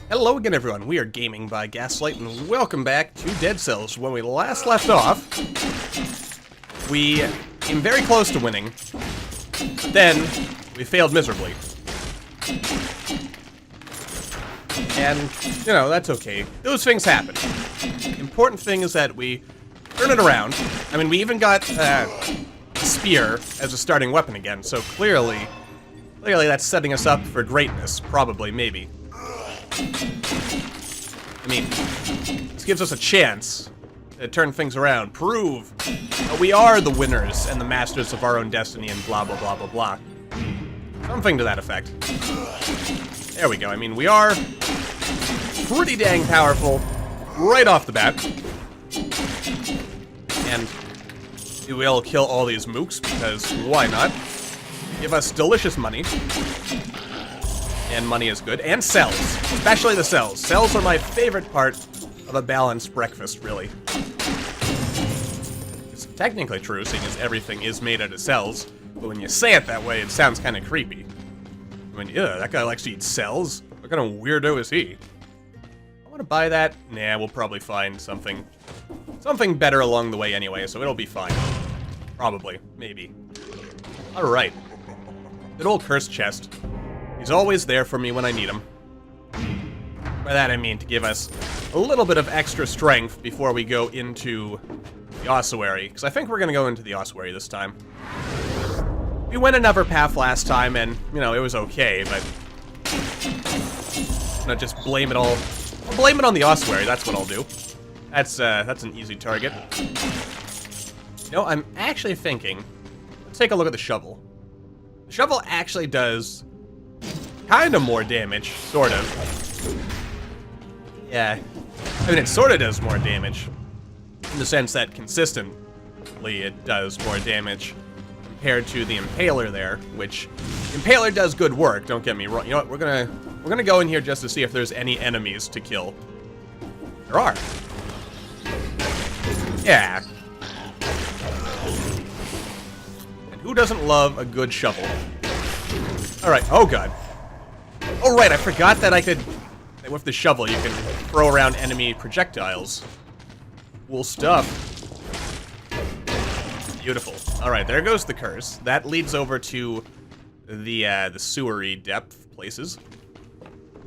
Hello again, everyone. We are Gaming by Gaslight, and welcome back to Dead Cells. When we last left off, we came very close to winning, but then we failed miserably. And, you know, that's okay. Those things happen. The important thing is that we turn it around. I mean, we even got a spear as a starting weapon again, so clearly that's setting us up for greatness. Probably, maybe. I mean, this gives us a chance to turn things around, prove that we are the winners and the masters of our own destiny and blah blah blah blah blah. Something to that effect. There we go. I mean, we are pretty dang powerful right off the bat. And we will kill all these mooks because why not? Give us delicious money. And money is good. And cells. Especially the cells. Cells are my favorite part of a balanced breakfast, really. It's technically true, seeing as everything is made out of cells. But when you say it that way, it sounds kind of creepy. I mean, yeah, that guy likes to eat cells? What kind of weirdo is he? I want to buy that? Nah, we'll probably find something better along the way anyway, so it'll be fine. Probably. Maybe. Alright. Good old curse chest. He's always there for me when I need him. By that I mean to give us a little bit of extra strength before we go into the ossuary, because I think we're going to go into the ossuary this time. We went another path last time, and, you know, it was okay, but I'm gonna just blame it all. I'll blame it on the ossuary, that's what I'll do. That's an easy target. You know, I'm actually thinking, let's take a look at the shovel. The shovel actually does kind of more damage, sort of. Yeah. I mean, it sort of does more damage. In the sense that consistently it does more damage compared to the Impaler there, which Impaler does good work, don't get me wrong. You know what, we're gonna go in here just to see if there's any enemies to kill. There are. Yeah. And who doesn't love a good shovel? Alright, oh god. Oh right, I forgot that with the shovel you can throw around enemy projectiles. Cool stuff. Beautiful. Alright, there goes the curse. That leads over to the sewery depth places.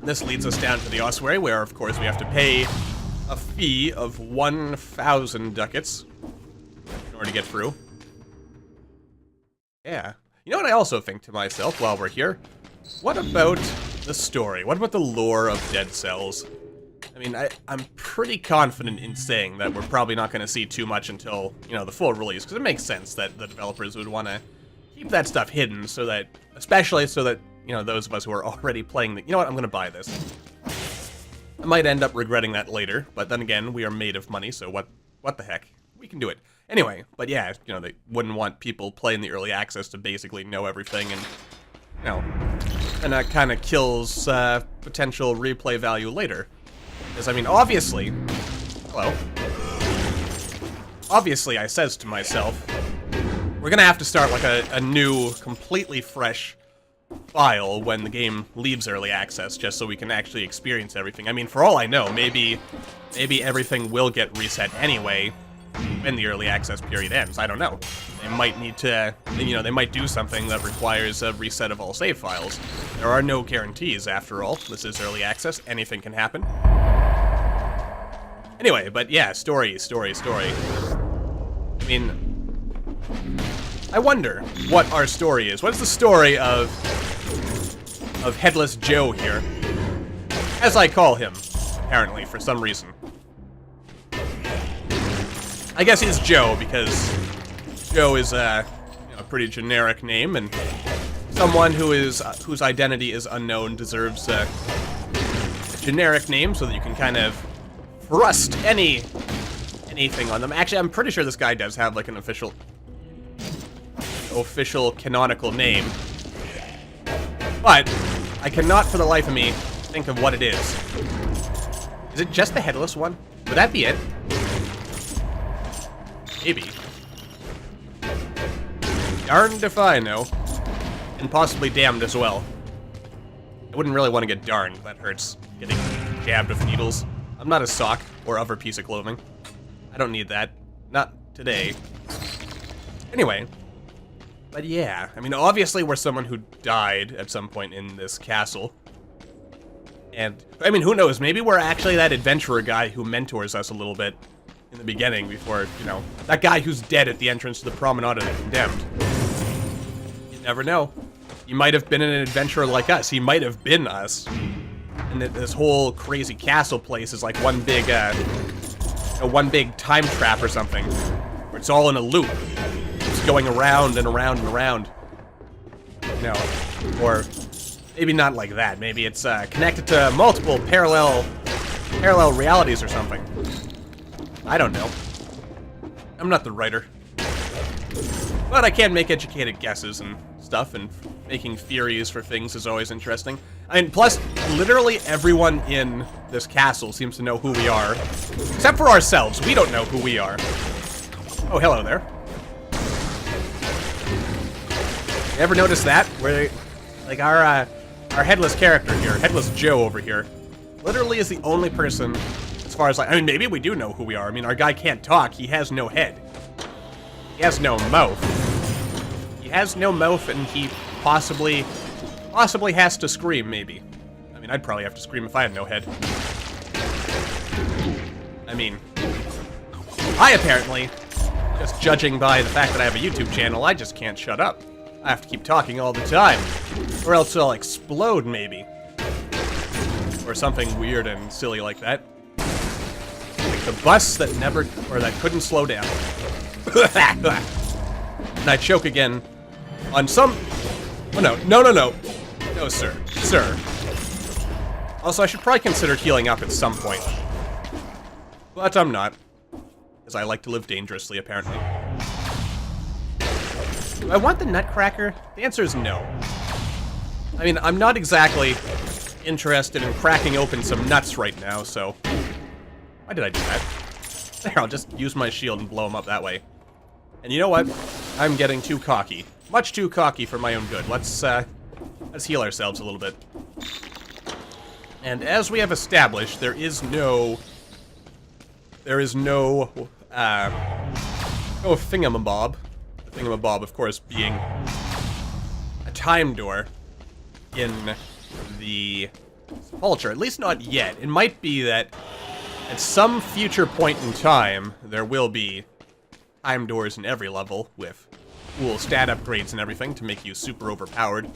This leads us down to the ossuary, where of course we have to pay a fee of 1,000 ducats in order to get through. Yeah. You know what I also think to myself while we're here? What about the story? What about the lore of Dead Cells? I mean, I'm pretty confident in saying that we're probably not going to see too much until, you know, the full release, because it makes sense that the developers would want to keep that stuff hidden so that, especially so that, you know, those of us who are already playing the, you know what, I'm going to buy this. I might end up regretting that later, but then again, we are made of money, so what the heck? We can do it. Anyway, but yeah, you know, they wouldn't want people playing the early access to basically know everything, and, you know, and that kind of kills potential replay value later. Because, I mean, obviously, hello, obviously I says to myself, we're gonna have to start like a new, completely fresh file when the game leaves early access, just so we can actually experience everything. I mean, for all I know, maybe everything will get reset anyway when the early access period ends. I don't know. They might need to, you know, they might do something that requires a reset of all save files. There are no guarantees, after all. This is early access. Anything can happen. Anyway, but yeah, story. I mean, I wonder what our story is. What's the story of Headless Joe here? As I call him, apparently, for some reason. I guess he's Joe, because Joe is a pretty generic name, and someone whose identity is unknown deserves a generic name so that you can kind of thrust anything on them. Actually, I'm pretty sure this guy does have like an official canonical name, but I cannot for the life of me think of what it is. Is it just the headless one? Would that be it? Maybe. Darned if I know. And possibly damned as well. I wouldn't really want to get darned. That hurts. Getting jabbed with needles. I'm not a sock or other piece of clothing. I don't need that. Not today. Anyway. But yeah, I mean, obviously we're someone who died at some point in this castle. And, I mean, who knows? Maybe we're actually that adventurer guy who mentors us a little bit in the beginning before, you know, that guy who's dead at the entrance to the Promenade of the Condemned. You never know. He might have been an adventurer like us. He might have been us. And this whole crazy castle place is like one big time trap or something. Where it's all in a loop. It's going around and around and around. You know, or maybe not like that. Maybe it's connected to multiple parallel realities or something. I don't know. I'm not the writer. But I can make educated guesses and stuff, and making theories for things is always interesting. I mean, plus, literally everyone in this castle seems to know who we are. Except for ourselves. We don't know who we are. Oh, hello there. You ever notice that? Where, like, our headless character here, Headless Joe over here, literally is the only person, as far as, like, I mean, maybe we do know who we are. I mean, our guy can't talk. He has no head. He has no mouth. He has no mouth, and he possibly has to scream, maybe. I mean, I'd probably have to scream if I had no head. I mean, I apparently, just judging by the fact that I have a YouTube channel, I just can't shut up. I have to keep talking all the time, or else I'll explode, maybe. Or something weird and silly like that. Like the bus that couldn't slow down. And I choke again on some... Oh, no. No, sir. Sir. Also, I should probably consider healing up at some point. But I'm not. Because I like to live dangerously, apparently. Do I want the Nutcracker? The answer is no. I mean, I'm not exactly interested in cracking open some nuts right now, so... Why did I do that? There, I'll just use my shield and blow him up that way. And you know what? I'm getting too cocky. Much too cocky for my own good. Let's heal ourselves a little bit. And as we have established, there is no thingamabob. The thingamabob, of course, being a time door in the Sepulchre. At least not yet. It might be that at some future point in time, there will be time doors in every level with cool stat upgrades and everything to make you super overpowered.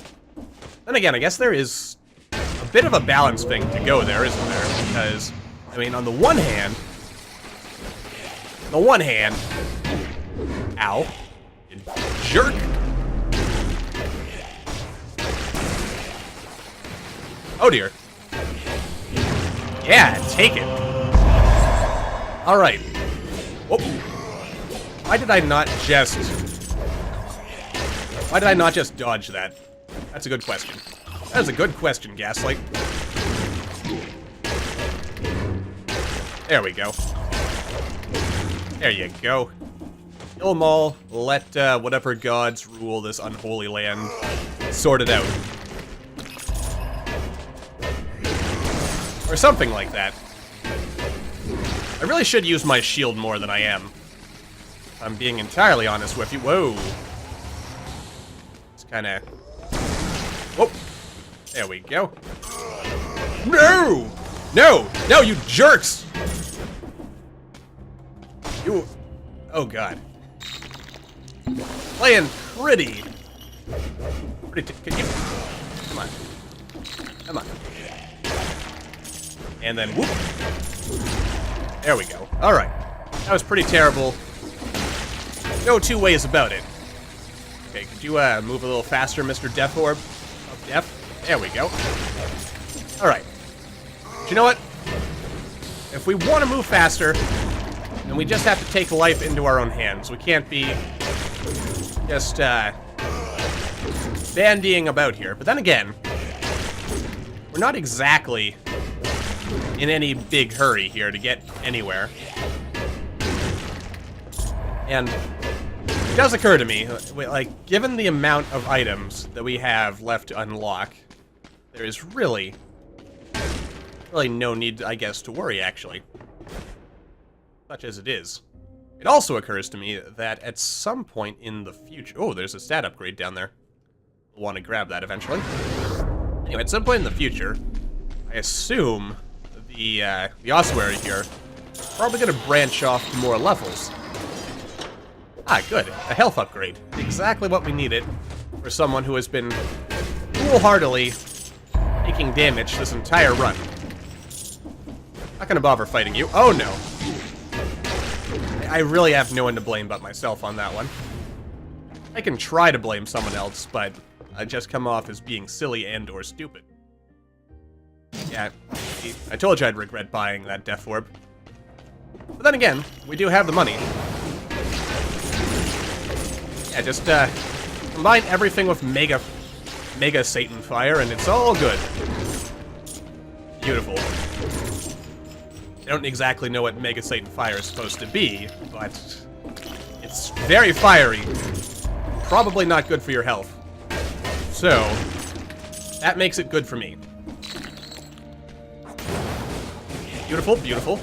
Then again, I guess there is a bit of a balance thing to go there, isn't there? Because, I mean, on the one hand... Ow. You jerk! Oh dear. Yeah, take it. Alright. Whoop. Why did I not just dodge that? That's a good question. That is a good question, Gaslight. There we go. There you go. Kill them all. Let whatever gods rule this unholy land sort it out. Or something like that. I really should use my shield more than I am. If I'm being entirely honest with you. Whoa. It's kind of... Whoop. There we go. No! No! No, you jerks! You... Oh, God. Playing pretty... Can you... Come on. Come on. And then whoop. There we go. Alright. That was pretty terrible. No two ways about it. Okay, could you move a little faster, Mr. Death Orb? Of Death? There we go. Alright. But you know what? If we want to move faster, then we just have to take life into our own hands. We can't be just bandying about here. But then again, we're not exactly in any big hurry here to get anywhere. And it does occur to me, like, given the amount of items that we have left to unlock, there is really no need, I guess, to worry, actually. Such as it is. It also occurs to me that at some point in the future... Oh, there's a stat upgrade down there. We'll want to grab that eventually. Anyway, at some point in the future, I assume the ossuary here is probably going to branch off to more levels. Ah, good. A health upgrade. Exactly what we needed for someone who has been foolhardily taking damage this entire run. Not gonna bother fighting you. Oh, no. I really have no one to blame but myself on that one. I can try to blame someone else, but I just come off as being silly and or stupid. Yeah, see, I told you I'd regret buying that Death Orb. But then again, we do have the money. Yeah, just combine everything with Mega Satan Fire, and it's all good. Beautiful. I don't exactly know what Mega Satan Fire is supposed to be, but it's very fiery. Probably not good for your health. So, that makes it good for me. Beautiful, beautiful.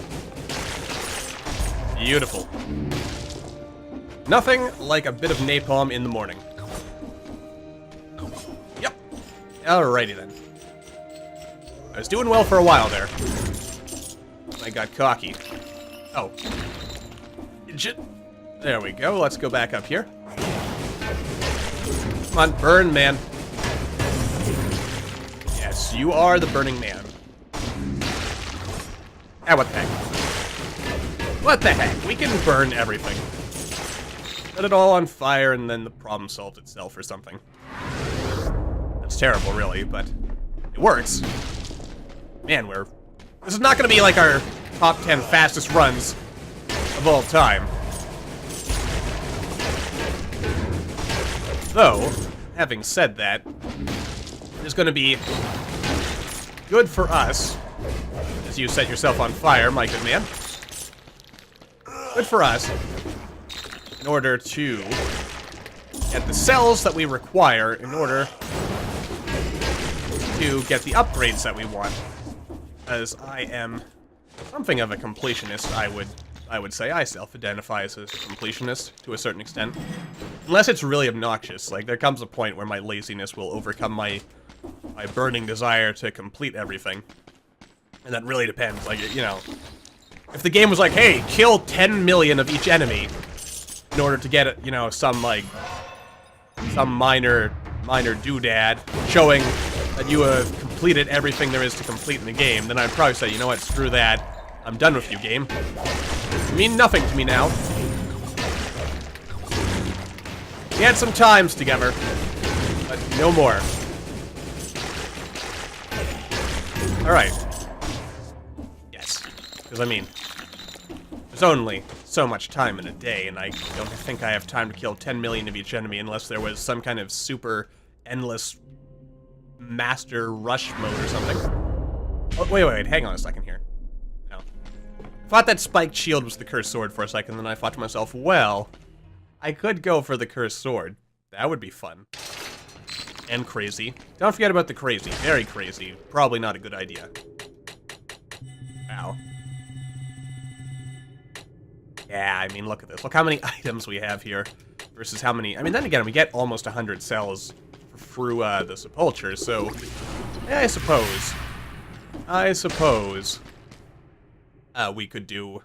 Beautiful. Nothing like a bit of napalm in the morning. Yep. Alrighty then. I was doing well for a while there. I got cocky. Oh. There we go. Let's go back up here. Come on, burn, man. Yes, you are the burning man. Ah, what the heck? What the heck? We can burn everything. Set it all on fire, and then the problem solved itself or something. That's terrible, really, but it works. Man, this is not going to be like our top 10 fastest runs of all time. Though, having said that, it's going to be good for us, as you set yourself on fire, my good man. Good for us, in order to get the cells that we require in order to get the upgrades that we want. As I am something of a completionist, I would say. I self-identify as a completionist to a certain extent. Unless it's really obnoxious. Like, there comes a point where my laziness will overcome my burning desire to complete everything. And that really depends. Like, you know, if the game was like, hey, kill 10 million of each enemy in order to get, you know, some minor doodad showing that you have completed everything there is to complete in the game, then I'd probably say, you know what, screw that. I'm done with you, game. You mean nothing to me now. We had some times together, but no more. Alright. Yes. Because, I mean, there's only so much time in a day, and I don't think I have time to kill 10 million of each enemy unless there was some kind of super endless master rush mode or something. Oh, wait, hang on a second here. No. Thought that spiked shield was the cursed sword for a second, then I thought to myself, well, I could go for the cursed sword. That would be fun. And crazy. Don't forget about the crazy. Very crazy. Probably not a good idea. Ow. Yeah, I mean, look at this. Look how many items we have here versus how many... I mean, then again, we get almost 100 cells through the sepulcher, so... Yeah, I suppose we could do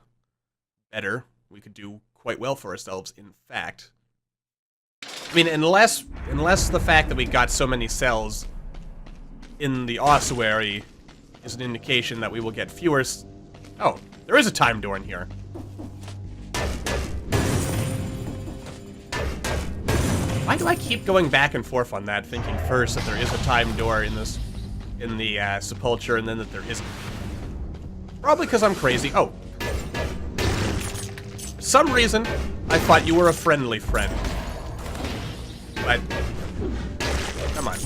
better. We could do quite well for ourselves, in fact. I mean, unless the fact that we got so many cells in the ossuary is an indication that we will get fewer... Oh, there is a time door in here. Why do I keep going back and forth on that, thinking first that there is a time door in the sepulcher, and then that there isn't? Probably because I'm crazy. Oh. For some reason, I thought you were a friendly friend. But, come on.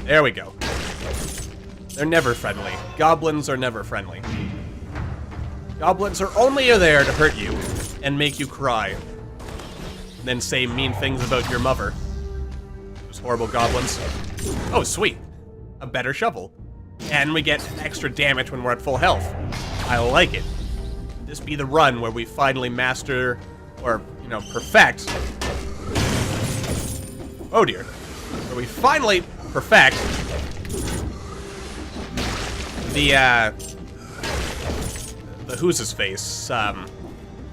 There we go. They're never friendly. Goblins are never friendly. Goblins are only there to hurt you and make you cry. Then say mean things about your mother. Those horrible goblins. Oh, sweet. a better shovel. And we get extra damage when we're at full health. I like it. This be the run where we finally master, or, you know, perfect. Oh dear. Where we finally perfect the who's his face? The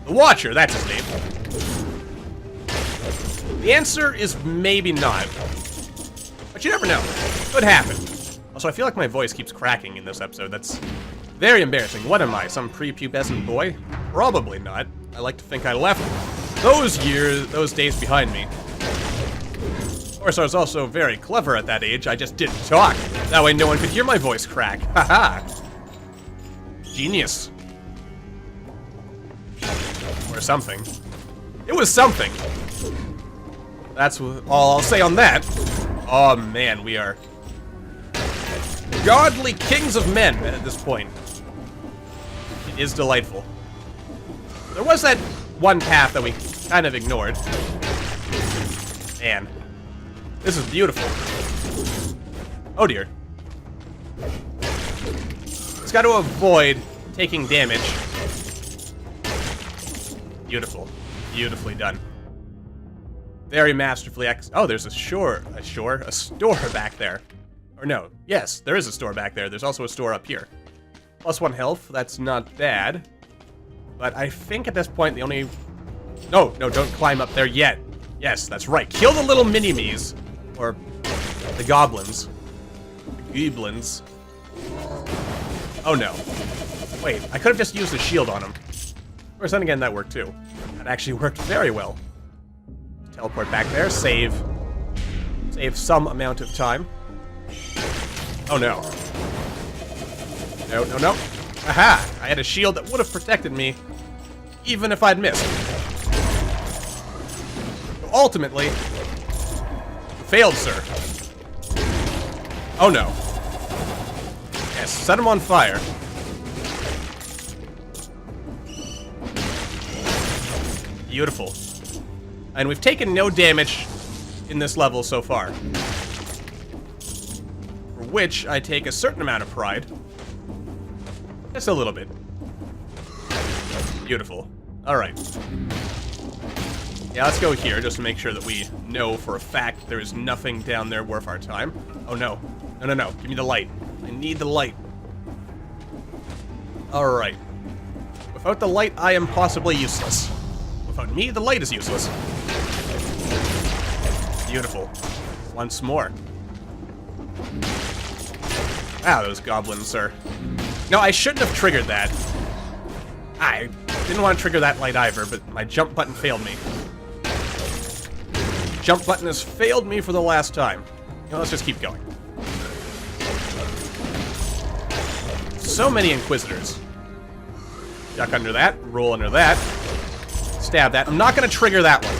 Watcher, that's his name. The answer is maybe not. But you never know. Could happen. Also, I feel like my voice keeps cracking in this episode. That's very embarrassing. What am I, some prepubescent boy? Probably not. I like to think I left those days behind me. Of course, I was also very clever at that age. I just didn't talk. That way no one could hear my voice crack. Haha. Genius. Or something. It was something. That's all I'll say on that. Oh man, we are godly kings of men at this point. It is delightful. There was that one path that we kind of ignored. Man, this is beautiful. Oh dear. It's got to avoid taking damage. Beautiful. Beautifully done. Very masterfully oh, there's a store back there. Or no, yes, there is a store back there. There's also a store up here. +1 health, that's not bad. But I think at this point the only... No, don't climb up there yet. Yes, that's right. Kill the little mini-me's. Or the goblins. The goblins. Oh no. Wait, I could have just used the shield on him. Of course, then again, that worked too. That actually worked very well. Teleport back there, save some amount of time. Oh no. No. Aha! I had a shield that would have protected me, even if I'd missed. So ultimately, failed, sir. Oh no. Yes, set him on fire. Beautiful. And we've taken no damage in this level so far. For which I take a certain amount of pride. Just a little bit. Beautiful. Alright. Yeah, let's go here just to make sure that we know for a fact there is nothing down there worth our time. Oh no. No. Give me the light. I need the light. Alright. Without the light, I am possibly useless. Without me, the light is useless. Beautiful. Once more. Ah, those goblins, sir. No, I shouldn't have triggered that. I didn't want to trigger that light either, but my jump button failed me. Jump button has failed me for the last time. You know, let's just keep going. So many Inquisitors. Duck under that, roll under that. Stab that. I'm not going to trigger that one.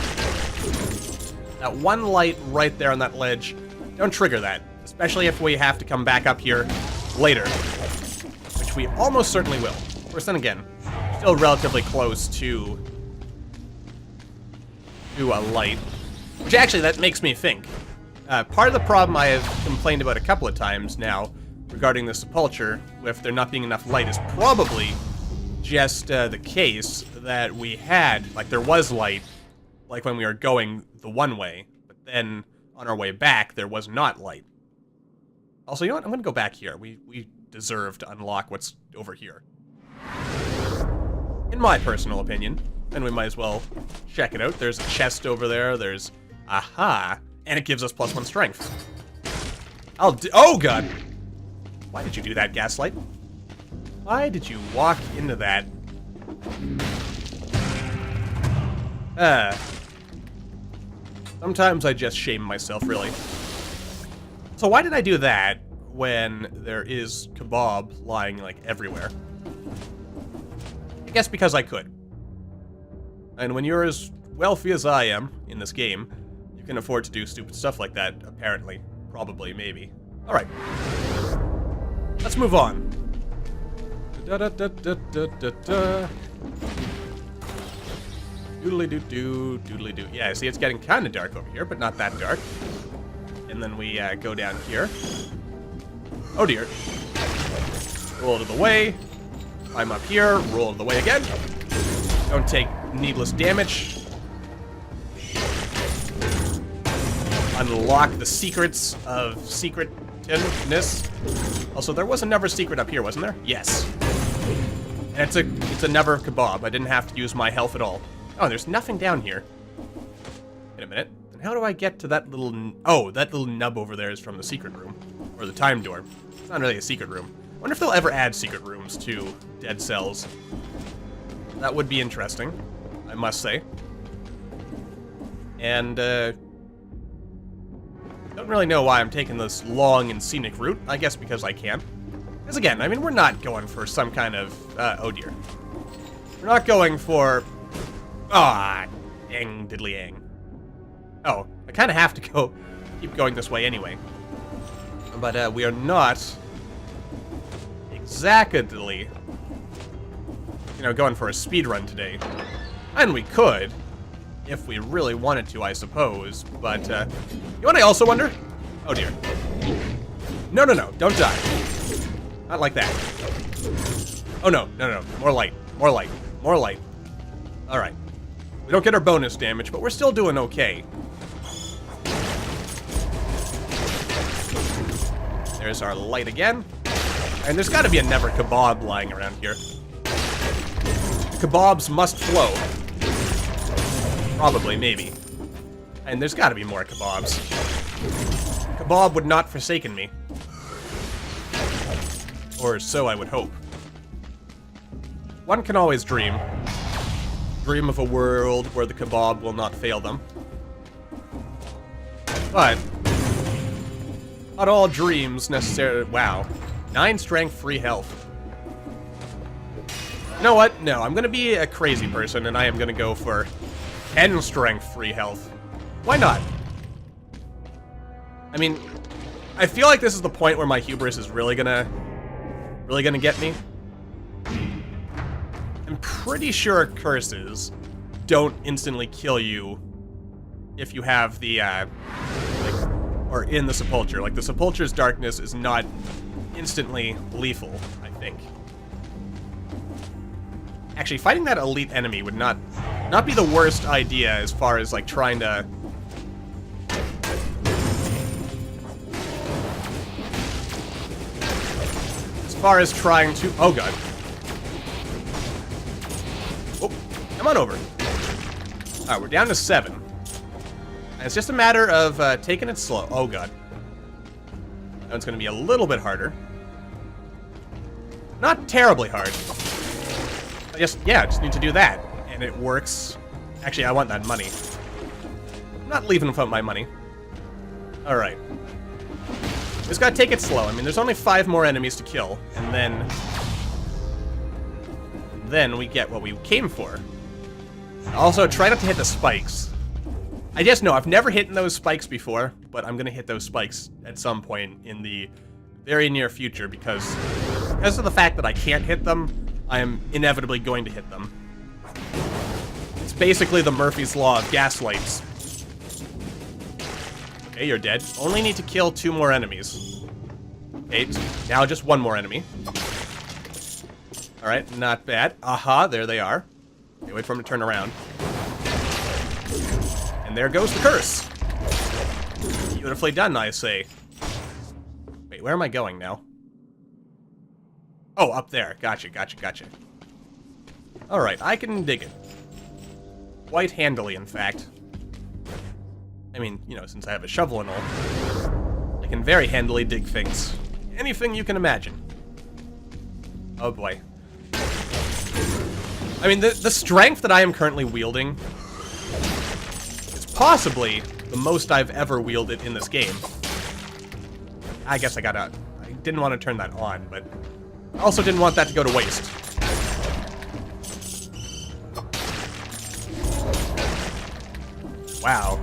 That one light right there on that ledge. Don't trigger that. Especially if we have to come back up here later. Which we almost certainly will. Of course, then again, still relatively close to a light. Which actually, that makes me think. Part of the problem I have complained about a couple of times now regarding the sepulcher, with there not being enough light, is probably just the case that we had, like there was light, like when we were going the one way, but then on our way back, there was not light. Also, you know what? I'm going to go back here. We deserve to unlock what's over here. In my personal opinion. And we might as well check it out. There's a chest over there. There's... Aha! And it gives us +1 strength. Oh, God! Why did you do that, Gaslight? Why did you walk into that? Sometimes I just shame myself, really. So why did I do that when there is kebab lying, like, everywhere? I guess because I could. And when you're as wealthy as I am in this game, you can afford to do stupid stuff like that, apparently. Probably, maybe. Alright. Let's move on. Da-da-da-da-da-da-da. Doodly-doo-doo, doodly-doo. Yeah, see, it's getting kind of dark over here, but not that dark. And then we go down here. Oh dear. Roll out of the way. I'm up here. Roll out of the way again. Don't take needless damage. Unlock the secrets of secretness. Also, there was another secret up here, wasn't there? Yes. And it's a never kebab. I didn't have to use my health at all. Oh, there's nothing down here. Wait a minute. Then how do I get to that little... Oh, that little nub over there is from the secret room. Or the time door. It's not really a secret room. I wonder if they'll ever add secret rooms to Dead Cells. That would be interesting, I must say. And, don't really know why I'm taking this long and scenic route. I guess because I can. Because again, I mean, we're not going for some kind of... oh dear. We're not going for... Ah, dang diddly dang. Oh, I kind of have to keep going this way anyway. But we are not exactly, going for a speed run today. And we could, if we really wanted to, I suppose. But, you know what I also wonder? Oh dear. No, don't die. Not like that. Oh no, more light, more light, more light. Alright. We don't get our bonus damage, but we're still doing okay. There's our light again. And there's got to be a never kebab lying around here. Kebabs must flow. Probably, maybe. And there's got to be more kebabs. Kebab would not forsaken me. Or so I would hope. One can always dream. Dream of a world where the kebab will not fail them. But not all dreams necessarily... Wow. 9 strength, 3 health. You know what? No, I'm gonna be a crazy person, and I am gonna go for 10 strength, 3 health. Why not? I mean, I feel like this is the point where my hubris is really gonna get me. I'm pretty sure curses don't instantly kill you if you have the, or in the sepulcher. Like, the sepulcher's darkness is not instantly lethal, I think. Actually, fighting that elite enemy would not be the worst idea as far as, like, trying to... As far as trying to... Oh, God. Oh, come on over. Alright, we're down to 7. And it's just a matter of taking it slow. Oh, God. Now it's going to be a little bit harder. Not terribly hard. I just need to do that. And it works. Actually, I want that money. I'm not leaving without my money. Alright. Just gotta take it slow. I mean, there's only 5 more enemies to kill. And then we get what we came for. Also, try not to hit the spikes. I just know, I've never hit those spikes before, but I'm gonna hit those spikes at some point in the very near future because of the fact that I can't hit them, I am inevitably going to hit them. It's basically the Murphy's Law of gaslights. Okay, you're dead. Only need to kill 2 more enemies. Okay, now just 1 more enemy. Alright, not bad. Aha, there they are. Okay, wait for him to turn around. And there goes the curse. Beautifully done, I say. Wait, where am I going now? Oh, up there. Gotcha. Alright, I can dig it. Quite handily, in fact. I mean, since I have a shovel and all, I can very handily dig things. Anything you can imagine. Oh boy. I mean, the strength that I am currently wielding is possibly the most I've ever wielded in this game. I guess I didn't want to turn that on, but I also didn't want that to go to waste. Wow.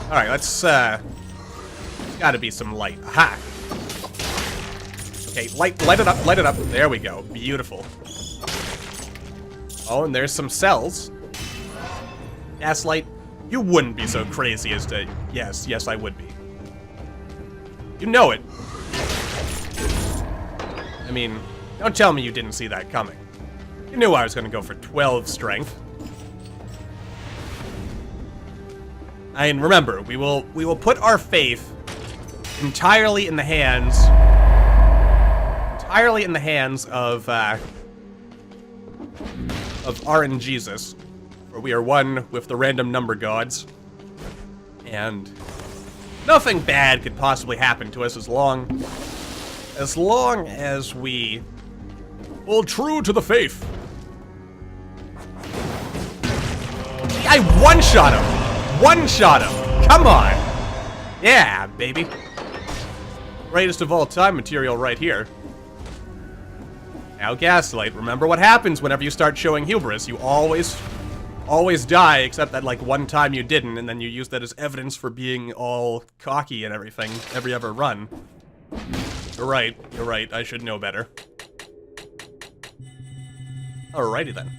Alright, let's, gotta be some light. Aha! Okay, light it up. There we go. Beautiful. Oh, and there's some cells. Gaslight, you wouldn't be so crazy as to... Yes, I would be. You know it. I mean, don't tell me you didn't see that coming. You knew I was going to go for 12 strength. And remember, we will put our faith entirely in the hands of RNGesus, where we are one with the random number gods, and nothing bad could possibly happen to us as long as we hold true to the faith. I one-shot him! One-shot him! Come on! Yeah, baby. Greatest of all time material right here. Now, Gaslight, remember what happens whenever you start showing hubris. You always die, except that, like, one time you didn't, and then you use that as evidence for being all cocky and everything, every other run. You're right, I should know better. Alrighty then.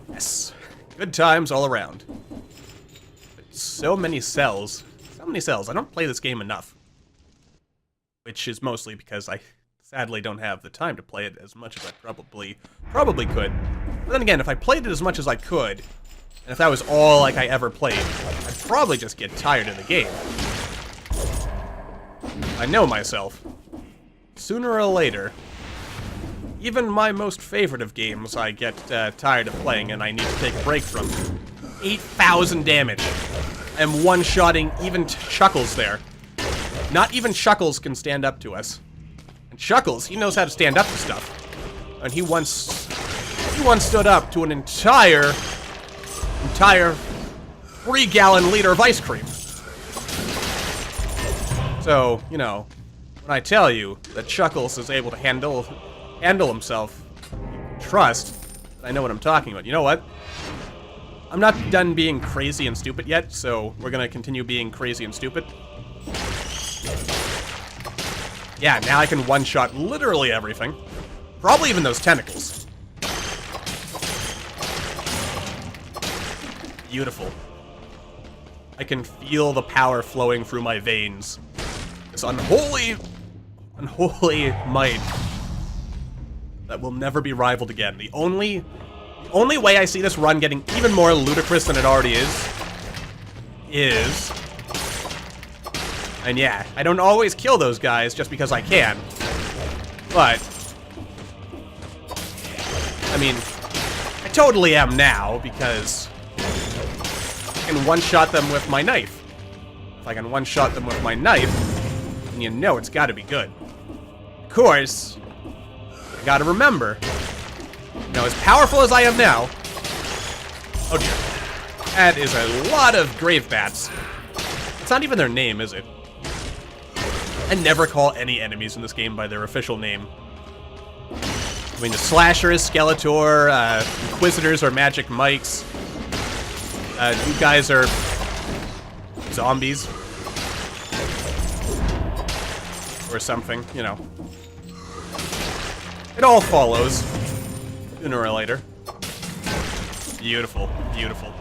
Yes. Good times all around. But so many cells. So many cells. I don't play this game enough. Which is mostly because I sadly don't have the time to play it as much as I probably could. But then again, if I played it as much as I could, and if that was all like I ever played, I'd probably just get tired of the game. I know myself. Sooner or later, even my most favorite of games I get tired of playing and I need to take a break from. 8,000 damage. I am one-shotting even Chuckles there. Not even Chuckles can stand up to us. And Chuckles, he knows how to stand up to stuff. And he once stood up to an entire 3-gallon liter of ice cream. So, you know, when I tell you that Chuckles is able to handle himself, trust that I know what I'm talking about. You know what? I'm not done being crazy and stupid yet, so we're gonna continue being crazy and stupid. Yeah, now I can one-shot literally everything. Probably even those tentacles. Beautiful. I can feel the power flowing through my veins. This unholy might that will never be rivaled again. The only way I see this run getting even more ludicrous than it already is... And yeah, I don't always kill those guys just because I can. But... I mean, I totally am now because I can one-shot them with my knife. If I can one-shot them with my knife, then you know it's gotta be good. Of course, I gotta remember, you know, as powerful as I am now... Oh dear. That is a lot of grave bats. It's not even their name, is it? I never call any enemies in this game by their official name. I mean, the Slasher is Skeletor, Inquisitors are Magic Mikes, you guys are zombies. Or something, you know. It all follows, sooner or later. Beautiful, beautiful.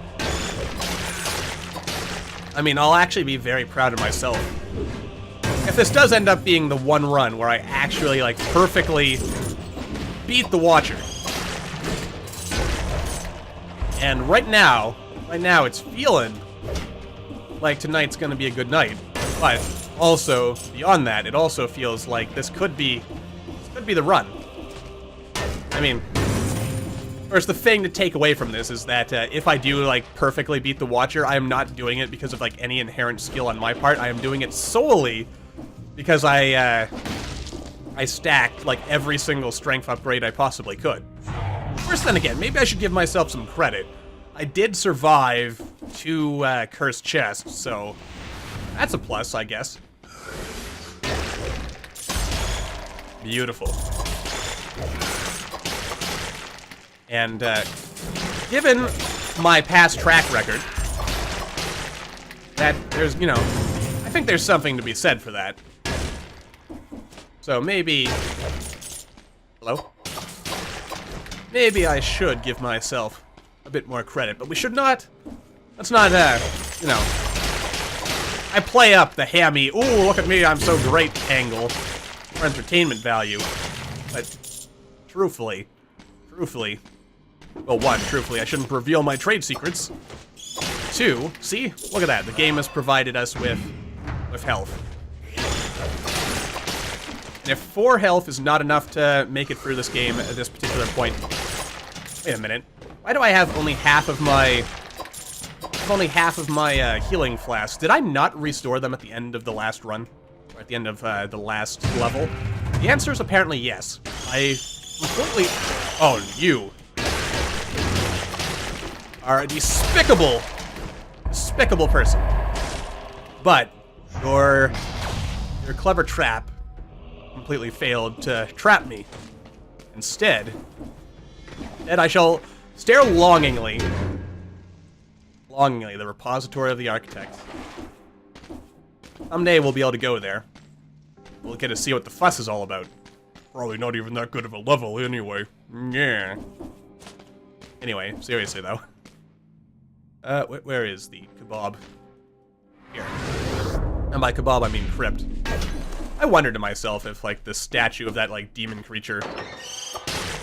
I mean, I'll actually be very proud of myself. If this does end up being the one run where I actually, like, perfectly beat the Watcher. And right now it's feeling like tonight's gonna be a good night. But also, beyond that, it also feels like this could be the run. I mean, first, the thing to take away from this is that if I do, like, perfectly beat the Watcher, I am not doing it because of, like, any inherent skill on my part. I am doing it solely because I stacked, like, every single strength upgrade I possibly could. First, then again, maybe I should give myself some credit. I did survive 2 cursed chests, so that's a plus, I guess. Beautiful. And, given my past track record, that there's, you know, I think there's something to be said for that. So maybe... Hello? Maybe I should give myself a bit more credit, but we should not... Let's not, you know... I play up the hammy, ooh, look at me, I'm so great angle for entertainment value. But truthfully, well, one, truthfully, I shouldn't reveal my trade secrets. Two, see, look at that, the game has provided us with health. And if 4 health is not enough to make it through this game at this particular point, wait a minute, why do I have only half of my healing flasks? Did I not restore them at the end of the last run? Or at the end of the last level? The answer is apparently yes. I completely... Oh, you are a despicable person. But your clever trap completely failed to trap me. Instead, I shall stare longingly, the repository of the architect. Someday we'll be able to go there. We'll get to see what the fuss is all about. Probably not even that good of a level anyway. Yeah. Anyway, seriously though. Where is the kebab? Here. And by kebab, I mean crypt. I wondered to myself if, like, the statue of that, like, demon creature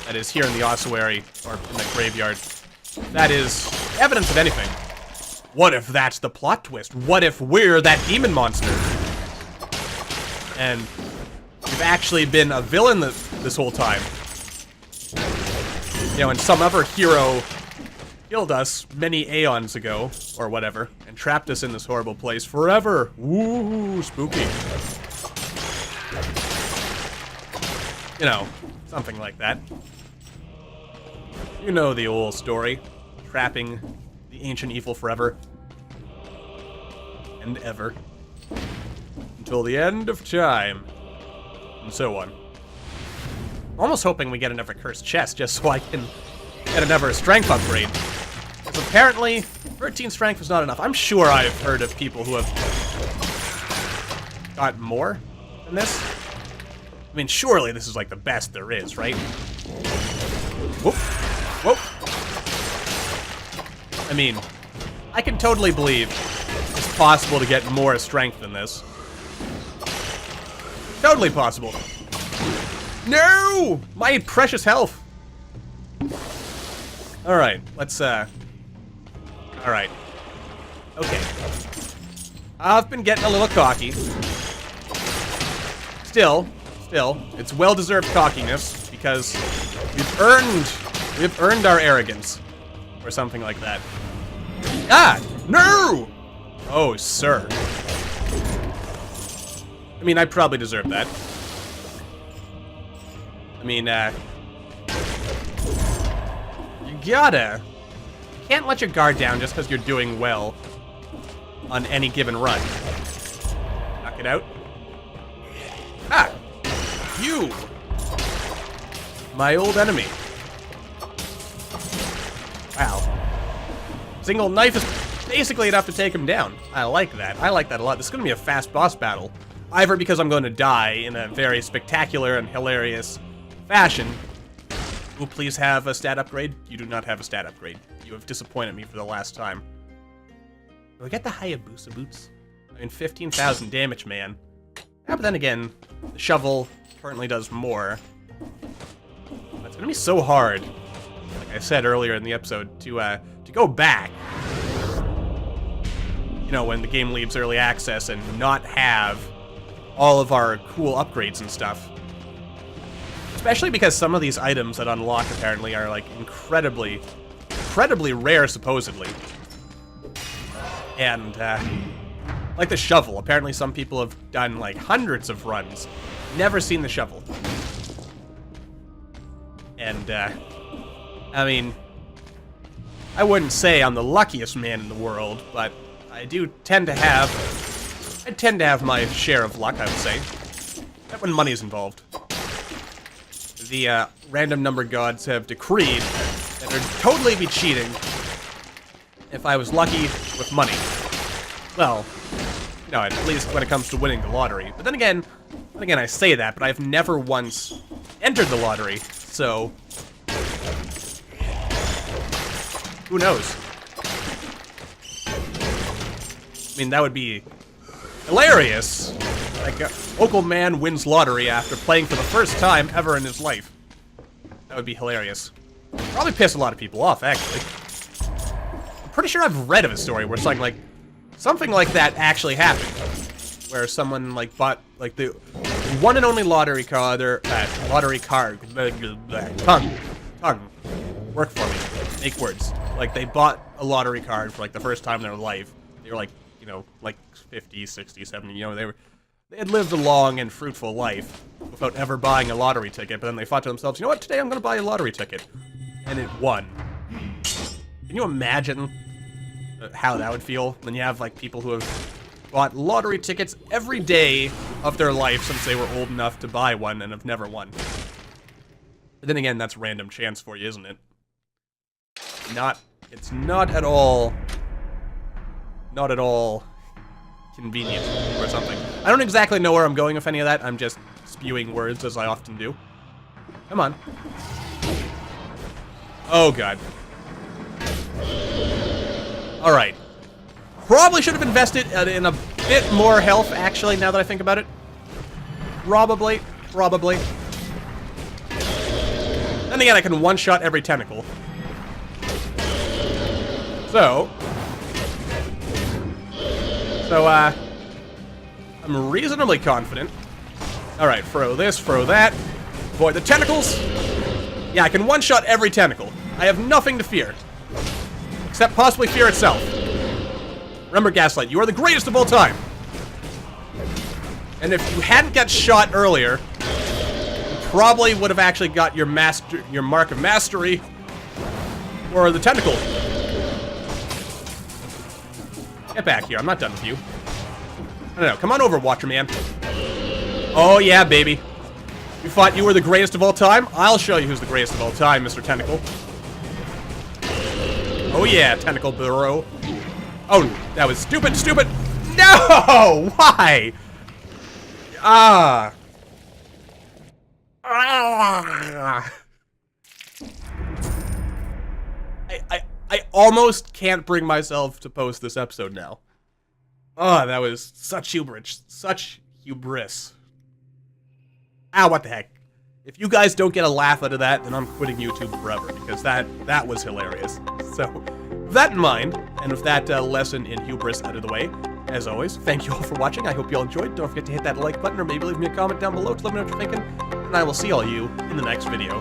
that is here in the ossuary, or in the graveyard, that is evidence of anything. What if that's the plot twist? What if we're that demon monster? And we've actually been a villain this whole time. You know, and some other hero killed us many aeons ago, or whatever, and trapped us in this horrible place forever. Woo, spooky. You know, something like that. You know the old story. Trapping the ancient evil forever. And ever. Until the end of time. And so on. I'm almost hoping we get another cursed chest just so I can get another strength upgrade. Because apparently, 13 strength is not enough. I'm sure I've heard of people who have got more than this. I mean, surely this is like the best there is, right? Whoop. Whoop. I mean, I can totally believe it's possible to get more strength than this. Totally possible. No! My precious health! Alright, let's, Alright. Okay. I've been getting a little cocky. Still, it's well-deserved cockiness, because we've earned our arrogance. Or something like that. Ah! No! Oh, sir. I mean, I probably deserve that. I mean, you can't let your guard down just because you're doing well on any given run. Knock it out. Ah! You! My old enemy. Wow. Single knife is basically enough to take him down. I like that. I like that a lot. This is going to be a fast boss battle. Either because I'm going to die in a very spectacular and hilarious fashion. Ooh, please have a stat upgrade. You do not have a stat upgrade. You have disappointed me for the last time. Do I get the Hayabusa boots? I mean, 15,000 damage, man. Yeah, but then again, the shovel currently does more. But it's gonna be so hard, like I said earlier in the episode, to go back. You know, when the game leaves early access and not have all of our cool upgrades and stuff. Especially because some of these items that unlock apparently are like incredibly rare, supposedly. And, like the shovel. Apparently some people have done like hundreds of runs. Never seen the shovel. And, I mean, I wouldn't say I'm the luckiest man in the world, but I do tend to have my share of luck, I would say. Except when money is involved. The random number gods have decreed that there'd totally be cheating if I was lucky with money. Well, no, at least when it comes to winning the lottery. But then again, I say that, but I've never once entered the lottery, so who knows? I mean, that would be Hilarious! Like a local man wins lottery after playing for the first time ever in his life. That would be hilarious. Probably piss a lot of people off, actually. I'm pretty sure I've read of a story where something like that actually happened. Where someone, like, bought, like, the one and only lottery card, tongue, work for me, make words. Like, they bought a lottery card for, like, the first time in their life. They were, like, you know, like, 50, 60, 70, you know, they had lived a long and fruitful life without ever buying a lottery ticket, but then they thought to themselves, you know what, today I'm gonna buy a lottery ticket. And it won. Can you imagine how that would feel? When you have, like, people who have bought lottery tickets every day of their life since they were old enough to buy one and have never won. But then again, that's random chance for you, isn't it? It's not at all convenient or something. I don't exactly know where I'm going with any of that. I'm just spewing words as I often do. Come on. Oh, God. Alright. Probably should have invested in a bit more health, actually, now that I think about it. Probably. Then again, I can one-shot every tentacle. So, I'm reasonably confident. Alright, throw this, throw that. Avoid the tentacles. Yeah, I can one-shot every tentacle. I have nothing to fear. Except possibly fear itself. Remember, Gaslight, you are the greatest of all time. And if you hadn't got shot earlier, you probably would have actually got your mark of mastery, or the tentacle. Get back here, I'm not done with you. I don't know, come on over, Watcher Man. Oh yeah, baby. You thought you were the greatest of all time? I'll show you who's the greatest of all time, Mr. Tentacle. Oh yeah, Tentacle Burrow. Oh, that was stupid. No! Why? I almost can't bring myself to post this episode now. Oh, that was such hubris. Such hubris. Ah, what the heck. If you guys don't get a laugh out of that, then I'm quitting YouTube forever, because that was hilarious. So, with that in mind, and with that lesson in hubris out of the way, as always, thank you all for watching. I hope you all enjoyed. Don't forget to hit that like button, or maybe leave me a comment down below to let me know what you're thinking. And I will see all you in the next video.